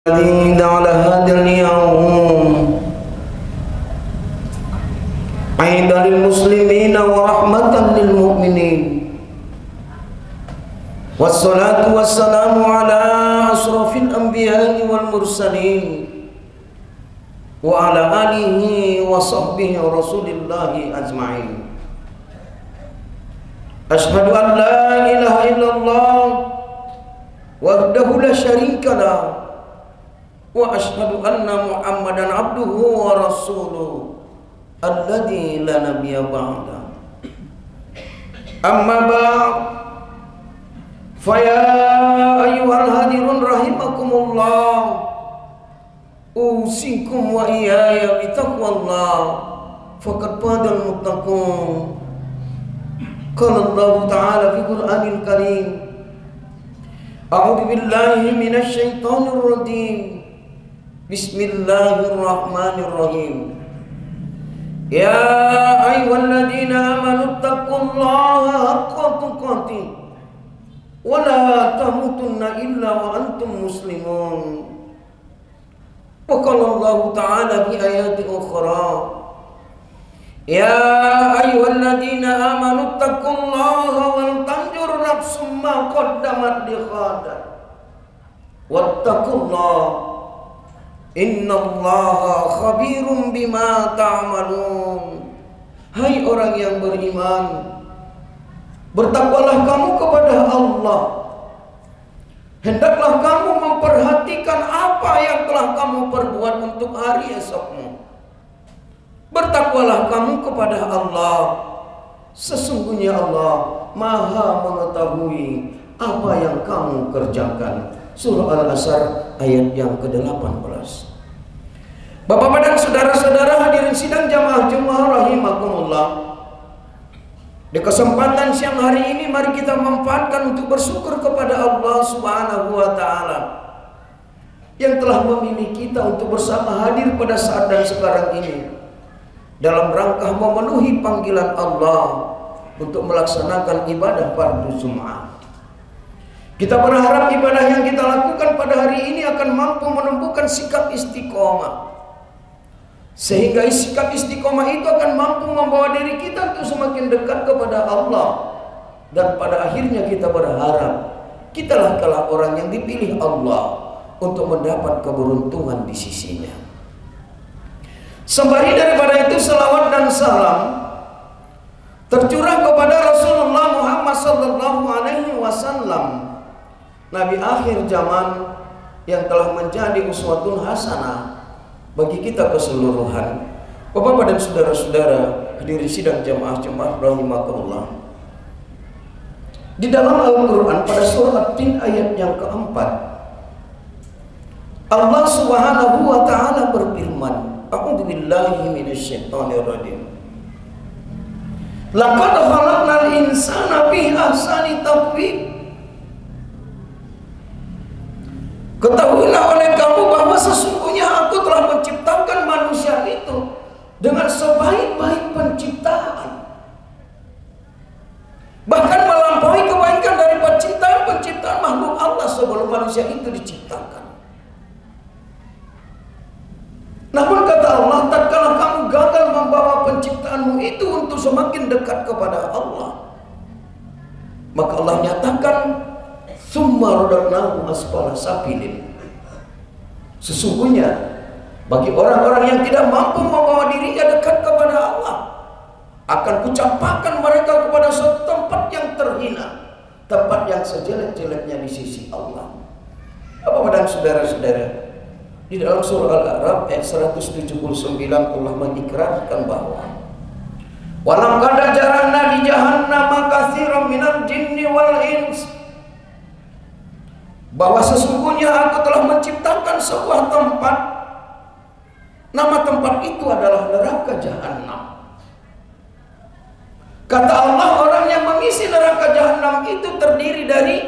الذي جعل هذا اليوم عيدا للمسلمين ورحمة للمؤمنين، والصلاة والسلام على أشرف الأنبياء والمرسلين وعلى آله وصحبه ورسول الله أجمعين. أشهد أن لا إله إلا الله وحده لا شريك له وأشهد أن محمدا عبده ورسوله الذي لا نبي بعده. أما بعد فيا أيها الحاضرون رحمكم الله، أوصيكم وإياي بتقوى الله فقد فاز المتقون. قال الله تعالى في القرآن الكريم: أعوذ بالله من الشيطان الرجيم، بسم الله الرحمن الرحيم. يا أيها الذين آمنوا اتقوا الله حق تقاته ولا تموتن إلا وأنتم مسلمون. وقال الله تعالى في آيات أخرى: يا أيها الذين آمنوا اتقوا الله ولتنظر نفس ما قدمت لغد واتقوا الله innallaha khabirum bima ta'malun. Hai orang yang beriman, bertakwalah kamu kepada Allah. Hendaklah kamu memperhatikan apa yang telah kamu perbuat untuk hari esokmu. Bertakwalah kamu kepada Allah. Sesungguhnya Allah Maha mengetahui apa yang kamu kerjakan. Surah Al-Asr ayat yang ke-18. Bapak dan saudara-saudara hadirin sidang jamaah Jumat rahimakumullah. Di kesempatan siang hari ini mari kita manfaatkan untuk bersyukur kepada Allah Subhanahu wa taala yang telah memilih kita untuk bersama hadir pada saat dan sekarang ini dalam rangka memenuhi panggilan Allah untuk melaksanakan ibadah fardu Jumat. Kita berharap ibadah yang kita lakukan pada hari ini akan mampu menumbuhkan sikap istiqomah, sehingga sikap istiqomah itu akan mampu membawa diri kita untuk semakin dekat kepada Allah. Dan pada akhirnya kita berharap kitalah kelak orang yang dipilih Allah untuk mendapat keberuntungan di sisinya. Sembari daripada itu salawat dan salam tercurah kepada Rasulullah Muhammad sallallahu alaihi wasallam, Nabi akhir zaman yang telah menjadi uswatun hasanah bagi kita keseluruhan. Bapak dan saudara-saudara hadirin sidang jamaah Jumat rahimakumullah. Di dalam Al-Quran pada surah At-Tin ayat yang keempat, Allah Subhanahu wa taala berfirman, A'udzu billahi minasyaitonir rajim. Laqad khalaqnal insana fi ahsani taqwim. Ketahuilah oleh kamu bahwa sesungguhnya aku telah menciptakan manusia itu dengan sebaik-baik penciptaan, bahkan melampaui kebaikan dari penciptaan makhluk Allah sebelum manusia itu diciptakan. Namun kata Allah, tatkala kamu gagal membawa penciptaanmu itu untuk semakin dekat kepada Allah, maka Allah nyatakan, summa radadnahu asfala safilin. Sesungguhnya bagi orang-orang yang tidak mampu membawa dirinya dekat kepada Allah, akan kucampakkan mereka kepada suatu tempat yang terhina, tempat yang sejelek-jeleknya di sisi Allah. Bapak dan saudara-saudara, di dalam surah Al-A'raf ayat 179 Allah mengikrarkan bahwa walaqad jarana di jahannam katsiran minal jinni wal ins, bahwa sesungguhnya aku telah menciptakan sebuah tempat, nama tempat itu adalah neraka jahanam. Kata Allah, orang yang mengisi neraka jahanam itu terdiri dari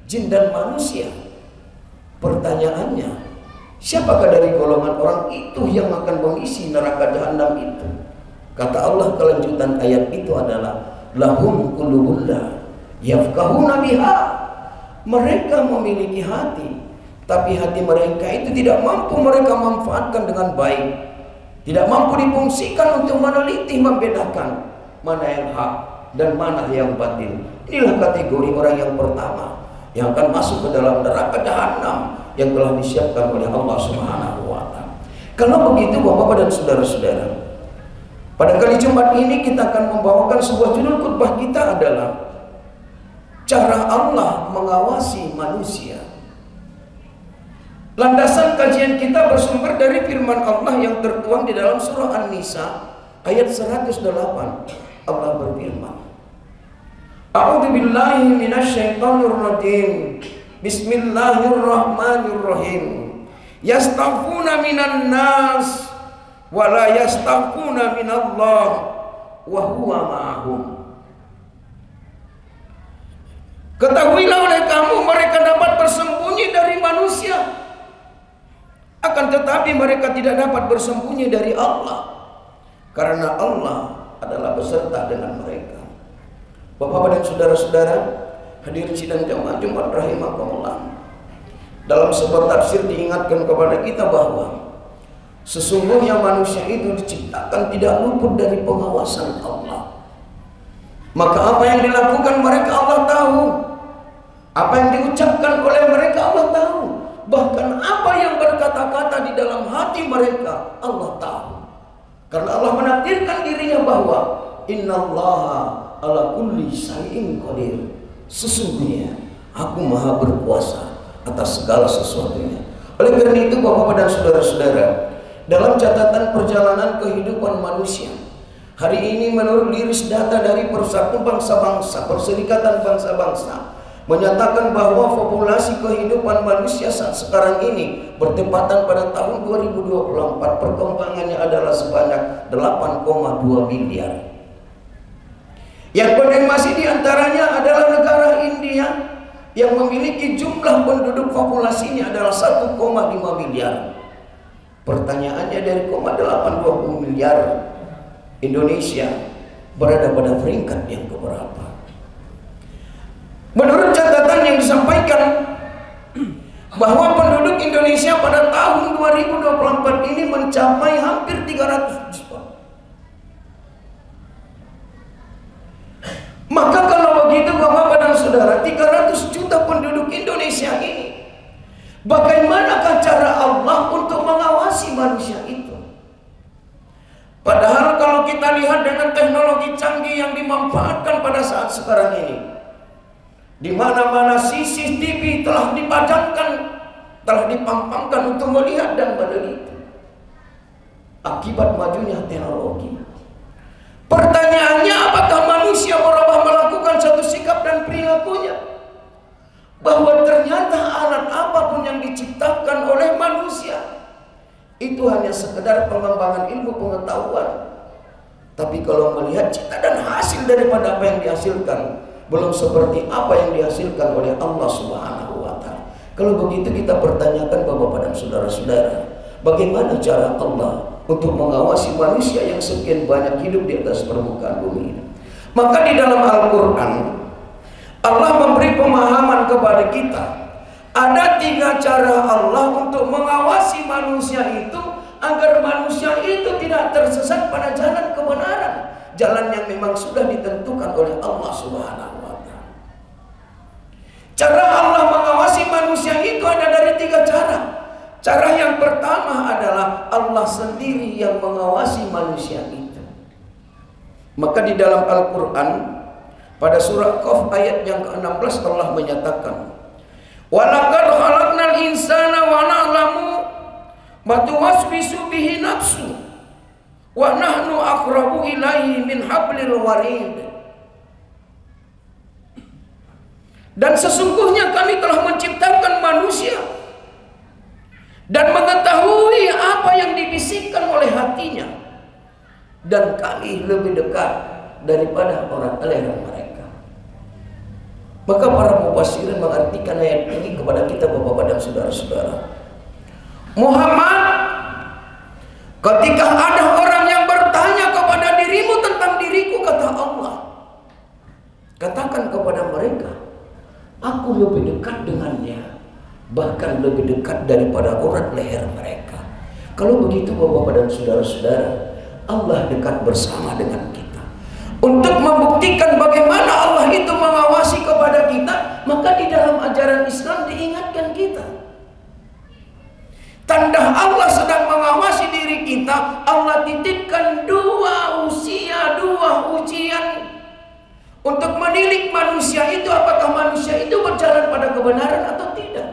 jin dan manusia. Pertanyaannya, siapakah dari golongan orang itu yang akan mengisi neraka jahanam itu? Kata Allah, kelanjutan ayat itu adalah lahum qulubun la yafqahuna biha. Mereka memiliki hati tapi hati mereka itu tidak mampu mereka manfaatkan dengan baik, tidak mampu difungsikan untuk meneliti membedakan mana yang hak dan mana yang batil. Inilah kategori orang yang pertama yang akan masuk ke dalam neraka jahanam yang telah disiapkan oleh Allah Subhanahu wa taala. Kalau begitu Bapak dan saudara-saudara, pada kali Jumat ini kita akan membawakan sebuah judul khutbah kita adalah cara Allah mengawasi manusia. Landasan kajian kita bersumber dari firman Allah yang tertuang di dalam surah An-Nisa ayat 108. Allah berfirman, A'udzu billahi minasyaitonir rajim. Bismillahirrahmanirrahim. Yastaghfuna minan nas wa la yastaghfuna minallah wa huwa ma'ahum. Ketahuilah oleh kamu mereka dapat bersembunyi dari manusia, akan tetapi mereka tidak dapat bersembunyi dari Allah, karena Allah adalah beserta dengan mereka. Bapak dan saudara-saudara, hadirin sidang jamaah Jumat rahimakumullah. Dalam sebuah tafsir diingatkan kepada kita bahwa sesungguhnya manusia itu diciptakan tidak luput dari pengawasan Allah. Maka apa yang dilakukan mereka Allah tahu, apa yang diucapkan oleh mereka Allah tahu, bahkan apa yang berkata-kata di dalam hati mereka Allah tahu. Karena Allah menakdirkan dirinya bahwa innallaha ala kulli syai'in qadir. Sesungguhnya aku maha berkuasa atas segala sesuatunya. Oleh karena itu Bapak dan saudara-saudara, dalam catatan perjalanan kehidupan manusia hari ini menurut rilis data dari Persatuan Bangsa-Bangsa, Perserikatan Bangsa-Bangsa menyatakan bahwa populasi kehidupan manusia saat sekarang ini bertepatan pada tahun 2024 perkembangannya adalah sebanyak 8,2 miliar. Yang paling masih diantaranya adalah negara India yang memiliki jumlah penduduk populasinya adalah 1,5 miliar. Pertanyaannya dari 0,820 miliar, Indonesia berada pada peringkat yang keberapa? Menurut catatan yang disampaikan bahwa penduduk Indonesia pada tahun 2024 ini mencapai hampir 300 juta. Maka kalau begitu Bapak dan Saudara, 300 juta penduduk Indonesia ini, bagaimanakah cara Allah untuk mengawasi manusia itu? Padahal kalau kita lihat dengan teknologi canggih yang dimanfaatkan pada saat sekarang ini, di mana-mana CCTV telah dipajangkan, telah dipampangkan untuk melihat dan meneliti akibat majunya teknologi. Pertanyaannya, apakah manusia berubah melakukan satu sikap dan perilakunya? Bahwa ternyata alat apapun yang diciptakan oleh manusia itu hanya sekedar pengembangan ilmu pengetahuan. Tapi kalau melihat cita dan hasil daripada apa yang dihasilkan, belum seperti apa yang dihasilkan oleh Allah Subhanahu wa taala. Kalau begitu kita pertanyakan Bapak dan saudara-saudara, bagaimana cara Allah untuk mengawasi manusia yang sekian banyak hidup di atas permukaan bumi ini? Maka di dalam Al-Quran Allah memberi pemahaman kepada kita, ada 3 cara Allah untuk mengawasi manusia itu agar manusia itu tidak tersesat pada jalan kebenaran, jalan yang memang sudah ditentukan oleh Allah Subhanahu wa taala. Cara Allah mengawasi manusia itu ada dari 3 cara. Cara yang pertama adalah Allah sendiri yang mengawasi manusia itu. Maka di dalam Al-Quran pada surah Qaf ayat yang ke-16 Allah menyatakan, "Walaqad khalaqnal insana wa na'lamu ma tuwaswisu bihi nafsu wa nahnu aqrabu ilaihi min hablil warid." Dan sesungguhnya kami telah menciptakan manusia dan mengetahui apa yang dibisikkan oleh hatinya, dan kami lebih dekat daripada orang leher mereka. Maka para mufassirin mengartikan ayat ini kepada kita Bapak dan saudara-saudara, Muhammad, ketika ada orang yang bertanya kepada dirimu tentang diriku, kata Allah, katakan kepada mereka, aku lebih dekat dengannya bahkan lebih dekat daripada urat leher mereka. Kalau begitu Bapak dan saudara-saudara, Allah dekat bersama dengan kita. Untuk membuktikan bagaimana Allah itu mengawasi kepada kita, maka di dalam ajaran Islam diingatkan kita. Tanda Allah sedang mengawasi diri kita, Allah titipkan dua ujian untuk menilik manusia itu, apakah manusia itu berjalan pada kebenaran atau tidak.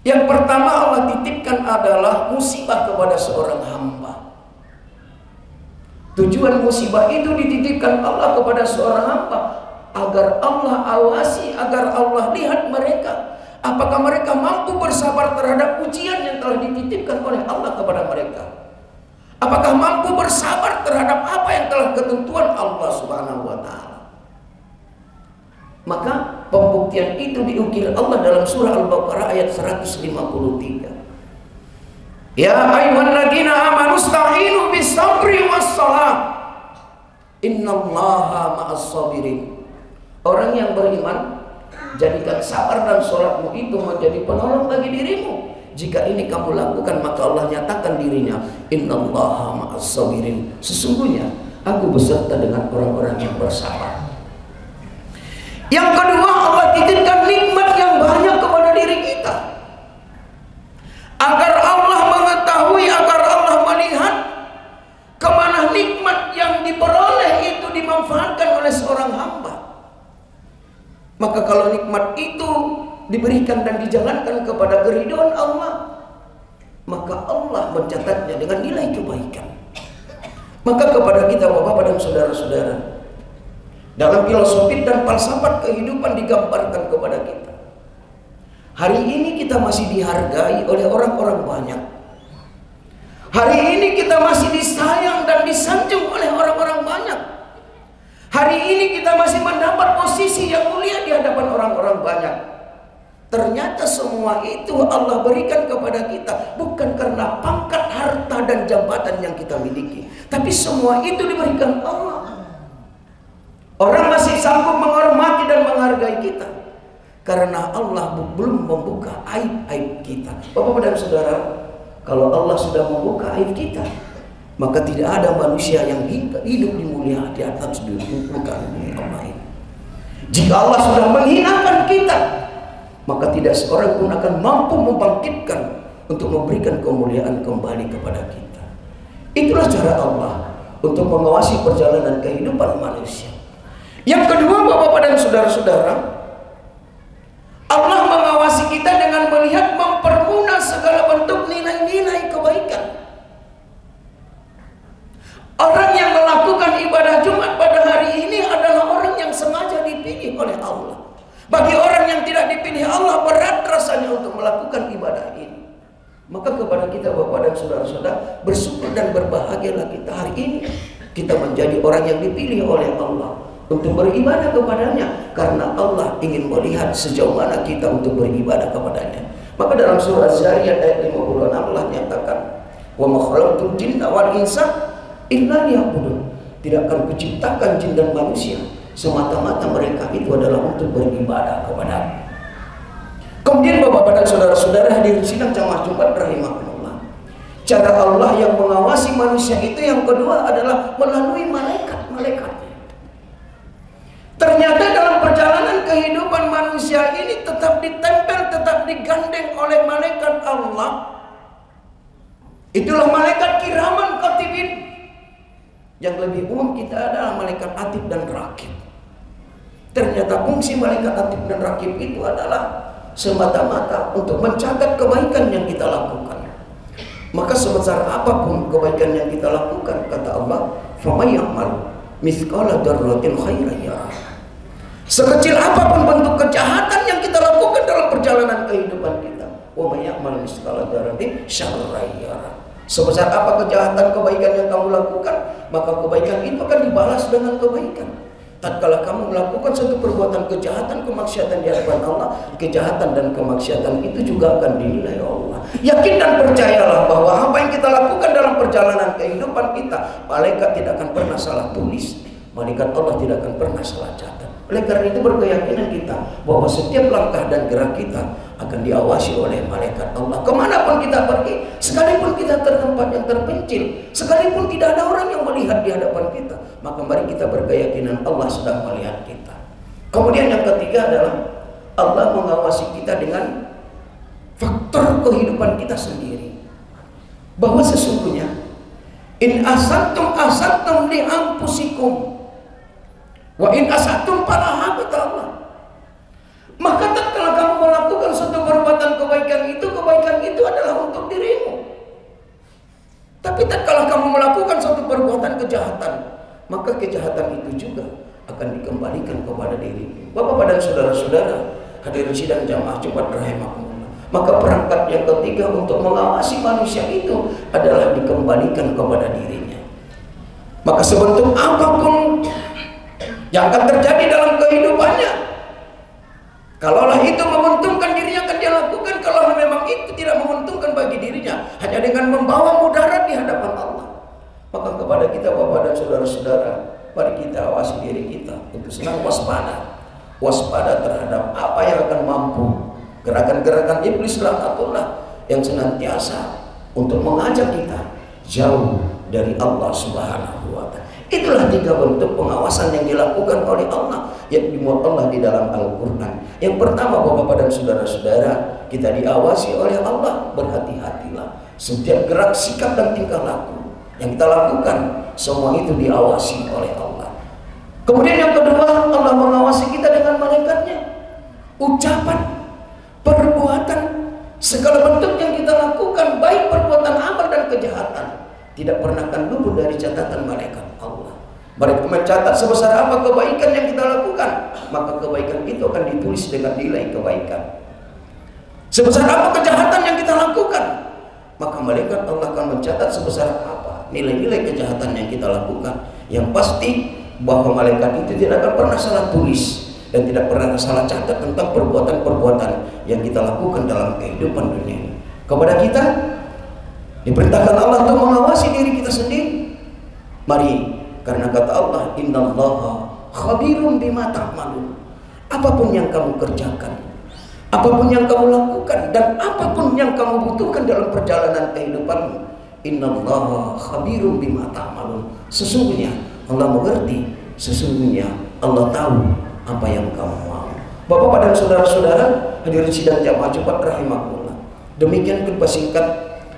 Yang pertama Allah titipkan adalah musibah kepada seorang hamba. Tujuan musibah itu dititipkan Allah kepada seorang hamba agar Allah awasi, agar Allah lihat mereka, apakah mereka mampu bersabar terhadap ujian yang telah dititipkan oleh Allah kepada mereka. Apakah mampu bersabar terhadap apa yang telah ketentuan Allah Subhanahu wa Ta'ala. Maka pembuktian itu diukir Allah dalam surah Al-Baqarah ayat 153. Ya ayyuhalladzina amanu ista'inu bis-sabri was-shalah. Innallaha ma'as-sabirin. Orang yang beriman, jadikan sabar dan sholatmu itu menjadi penolong bagi dirimu. Jika ini kamu lakukan, maka Allah nyatakan dirinya, innallaha ma'as-sabirin. Sesungguhnya aku beserta dengan orang-orang yang bersabar. Yang kedua, Allah titipkan nikmat yang banyak kepada diri kita, agar Allah mengetahui, agar Allah melihat kemana nikmat yang diperoleh itu dimanfaatkan oleh seorang hamba. Maka kalau nikmat itu diberikan dan dijalankan kepada keridhaan Allah, maka Allah mencatatnya dengan nilai kebaikan. Maka kepada kita Bapak dan saudara-saudara, dalam filosofi dan falsafat kehidupan digambarkan kepada kita, hari ini kita masih dihargai oleh orang-orang banyak. Hari ini kita masih disayang dan disanjung oleh orang-orang banyak. Hari ini kita masih mendapat posisi yang mulia di hadapan orang-orang banyak. Ternyata semua itu Allah berikan kepada kita bukan karena pangkat, harta, dan jabatan yang kita miliki, tapi semua itu diberikan Allah. Orang masih sanggup menghormati dan menghargai kita karena Allah belum membuka aib-aib kita. Bapak dan saudara, kalau Allah sudah membuka aib kita, maka tidak ada manusia yang hidup di mulia di atas bukan Allah ini. Jika Allah sudah menghinakan kita, maka tidak seorang pun akan mampu membangkitkan untuk memberikan kemuliaan kembali kepada kita. Itulah cara Allah untuk mengawasi perjalanan kehidupan manusia. Yang kedua, Bapak dan saudara-saudara, Allah mengawasi kita dengan melihat mempermudah segala bentuk nilai-nilai kebaikan. Orang yang melakukan ibadah Jumat pada hari ini adalah orang yang sengaja dipilih oleh Allah. Bagi orang yang tidak dipilih Allah, berat rasanya untuk melakukan ibadah ini. Maka kepada kita Bapak dan saudara-saudara, bersyukur dan berbahagialah kita hari ini. Kita menjadi orang yang dipilih oleh Allah untuk beribadah kepadanya, karena Allah ingin melihat sejauh mana kita untuk beribadah kepadanya. Maka dalam surah Az-Zariyat ayat 56 Allah nyatakan, wa ma khalaqtul jinna wal insa illa liya'budun. Tidak akan kuciptakan jin dan manusia semata-mata mereka itu adalah untuk beribadah kepada-Ku. Kemudian Bapak dan saudara-saudara hadirin sidang jamaah Jumat rahimahumullah, cara Allah yang mengawasi manusia itu yang kedua adalah melalui malaikat-malaikatnya. Ternyata dalam perjalanan kehidupan manusia ini tetap ditempel, tetap digandeng oleh malaikat Allah. Itulah malaikat kiraman katibin. Yang lebih umum kita adalah malaikat atid dan rakib. Ternyata fungsi malaikat atid dan rakib itu adalah semata-mata untuk mencatat kebaikan yang kita lakukan. Maka sebesar apapun kebaikan yang kita lakukan, kata Allah, "Faman ya'mal mithqala dzarratin khairan yarah." Sekecil apapun bentuk kejahatan yang kita lakukan dalam perjalanan kehidupan kita, wa may ya'mal mithqala dzarratin syarran yarah. Sebesar apa kejahatan kebaikan yang kamu lakukan, maka kebaikan itu akan dibalas dengan kebaikan. Tatkala kamu melakukan satu perbuatan kejahatan, kemaksiatan di hadapan Allah, kejahatan dan kemaksiatan itu juga akan dinilai Allah. Yakin dan percayalah bahwa apa yang kita lakukan dalam perjalanan kehidupan kita, malaikat tidak akan pernah salah tulis, malaikat Allah tidak akan pernah salah catat. Oleh karena itu berkeyakinan kita bahwa setiap langkah dan gerak kita akan diawasi oleh malaikat Allah. Kemanapun kita pergi, sekalipun kita tertempat yang terpencil, sekalipun tidak ada orang yang melihat di hadapan kita, maka mari kita berkeyakinan Allah sedang melihat kita. Kemudian yang ketiga adalah Allah mengawasi kita dengan faktor kehidupan kita sendiri. Bahwa sesungguhnya in asantum li anfusikum wa in asatum falaha Allah. Maka tatkala kamu melakukan suatu perbuatan kebaikan itu adalah untuk dirimu. Tapi tatkala kamu melakukan suatu perbuatan kejahatan, maka kejahatan itu juga akan dikembalikan kepada dirimu. Bapak dan saudara-saudara, hadirin sidang jamaah Jumat rahimakumullah. Maka perangkat yang ketiga untuk mengawasi manusia itu adalah dikembalikan kepada dirinya. Maka sebentuk apapun yang akan terjadi dalam kehidupannya, kalaulah itu menguntungkan dirinya akan dia lakukan. Kalau memang itu tidak menguntungkan bagi dirinya, hanya dengan membawa mudarat di hadapan Allah, maka kepada kita Bapak dan saudara-saudara, mari kita awasi diri kita untuk senang waspada terhadap apa yang akan mampu gerakan-gerakan iblis laknatullah yang senantiasa untuk mengajak kita jauh dari Allah Subhanahu wa Ta'ala. Itulah 3 bentuk pengawasan yang dilakukan oleh Allah, yang dimuat Allah di dalam Al-Quran. Yang pertama, Bapak dan saudara-saudara, kita diawasi oleh Allah. Berhati-hatilah setiap gerak, sikap dan tingkah laku yang kita lakukan, semua itu diawasi oleh Allah. Kemudian yang kedua, Allah mengawasi kita dengan malaikatnya. Ucapan, perbuatan, segala bentuk yang kita lakukan, baik perbuatan amal dan kejahatan, tidak pernah akan luput dari catatan malaikat Allah. Mereka mencatat sebesar apa kebaikan yang kita lakukan, maka kebaikan itu akan ditulis dengan nilai kebaikan. Sebesar apa kejahatan yang kita lakukan, maka malaikat Allah akan mencatat sebesar apa nilai-nilai kejahatan yang kita lakukan. Yang pasti bahwa malaikat itu tidak akan pernah salah tulis dan tidak pernah salah catat tentang perbuatan-perbuatan yang kita lakukan dalam kehidupan dunia ini. Kepada kita diperintahkan Allah untuk mengawasi diri kita sendiri. Mari, karena kata Allah, innallaha khabirun bima ta'malun. Apapun yang kamu kerjakan, apapun yang kamu lakukan, dan apapun yang kamu butuhkan dalam perjalanan kehidupanmu, innallaha khabirun bima ta'malun. Sesungguhnya Allah mengerti, sesungguhnya Allah tahu apa yang kamu mau. Bapak dan saudara-saudara, hadirin sidang jamaah Jumat rahimakumullah. Demikian khutbah singkat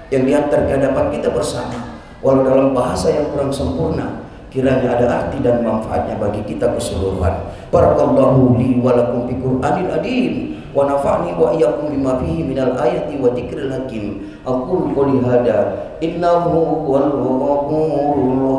yang diantar ke hadapan kita bersama. Walau dalam bahasa yang kurang sempurna, kiranya ada arti dan manfaatnya bagi kita keseluruhan. Barakallahu li wa lakum bi Qur'anil adim wa nafa'ni wa iyyakum bima fihi minal ayati wa dzikril hakim. Aqulu qouli hada innahu huwal ghafurur